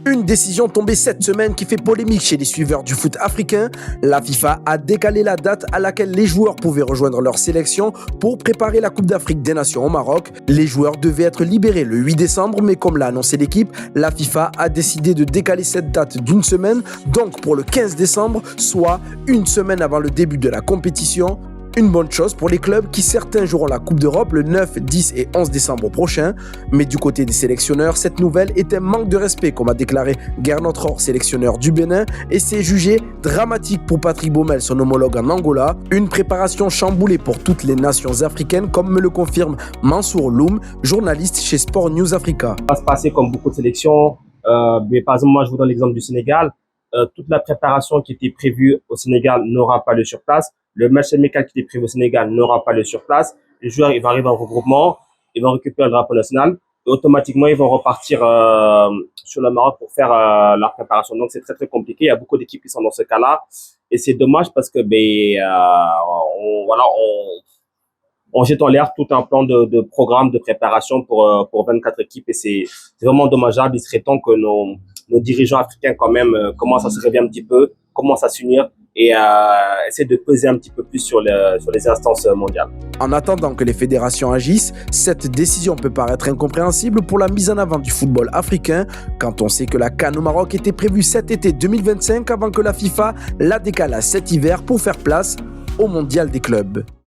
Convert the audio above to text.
Une décision tombée cette semaine qui fait polémique chez les suiveurs du foot africain. La FIFA a décalé la date à laquelle les joueurs pouvaient rejoindre leur sélection pour préparer la Coupe d'Afrique des Nations au Maroc. Les joueurs devaient être libérés le 8 décembre, mais comme l'a annoncé l'équipe, la FIFA a décidé de décaler cette date d'une semaine, donc pour le 15 décembre, soit une semaine avant le début de la compétition. Une bonne chose pour les clubs qui certains joueront la Coupe d'Europe le 9, 10 et 11 décembre prochain. Mais du côté des sélectionneurs, cette nouvelle est un manque de respect, comme a déclaré Gernot Rohr, sélectionneur du Bénin, et c'est jugé dramatique pour Patrick Baumel, son homologue en Angola. Une préparation chamboulée pour toutes les nations africaines, comme me le confirme Mansour Loum, journaliste chez Sport News Africa. Ça va se passer comme beaucoup de sélections. Mais par exemple, moi, je vous donne l'exemple du Sénégal. Toute la préparation qui était prévue au Sénégal n'aura pas lieu sur place. Le match amical qui était prévu au Sénégal n'aura pas lieu sur place. Les joueurs, ils vont arriver en regroupement, ils vont récupérer le drapeau national et automatiquement, ils vont repartir sur le Maroc pour faire leur préparation. Donc, c'est très, très compliqué. Il y a beaucoup d'équipes qui sont dans ce cas-là et c'est dommage parce que on jette en l'air tout un plan de programme de préparation pour 24 équipes et c'est vraiment dommageable. Il serait temps que nos dirigeants africains quand même commencent à se réveiller un petit peu, commencent à s'unir et essayer de peser un petit peu plus sur les instances mondiales. En attendant que les fédérations agissent, cette décision peut paraître incompréhensible pour la mise en avant du football africain quand on sait que la CAN au Maroc était prévue cet été 2025 avant que la FIFA la décale à cet hiver pour faire place au mondial des clubs.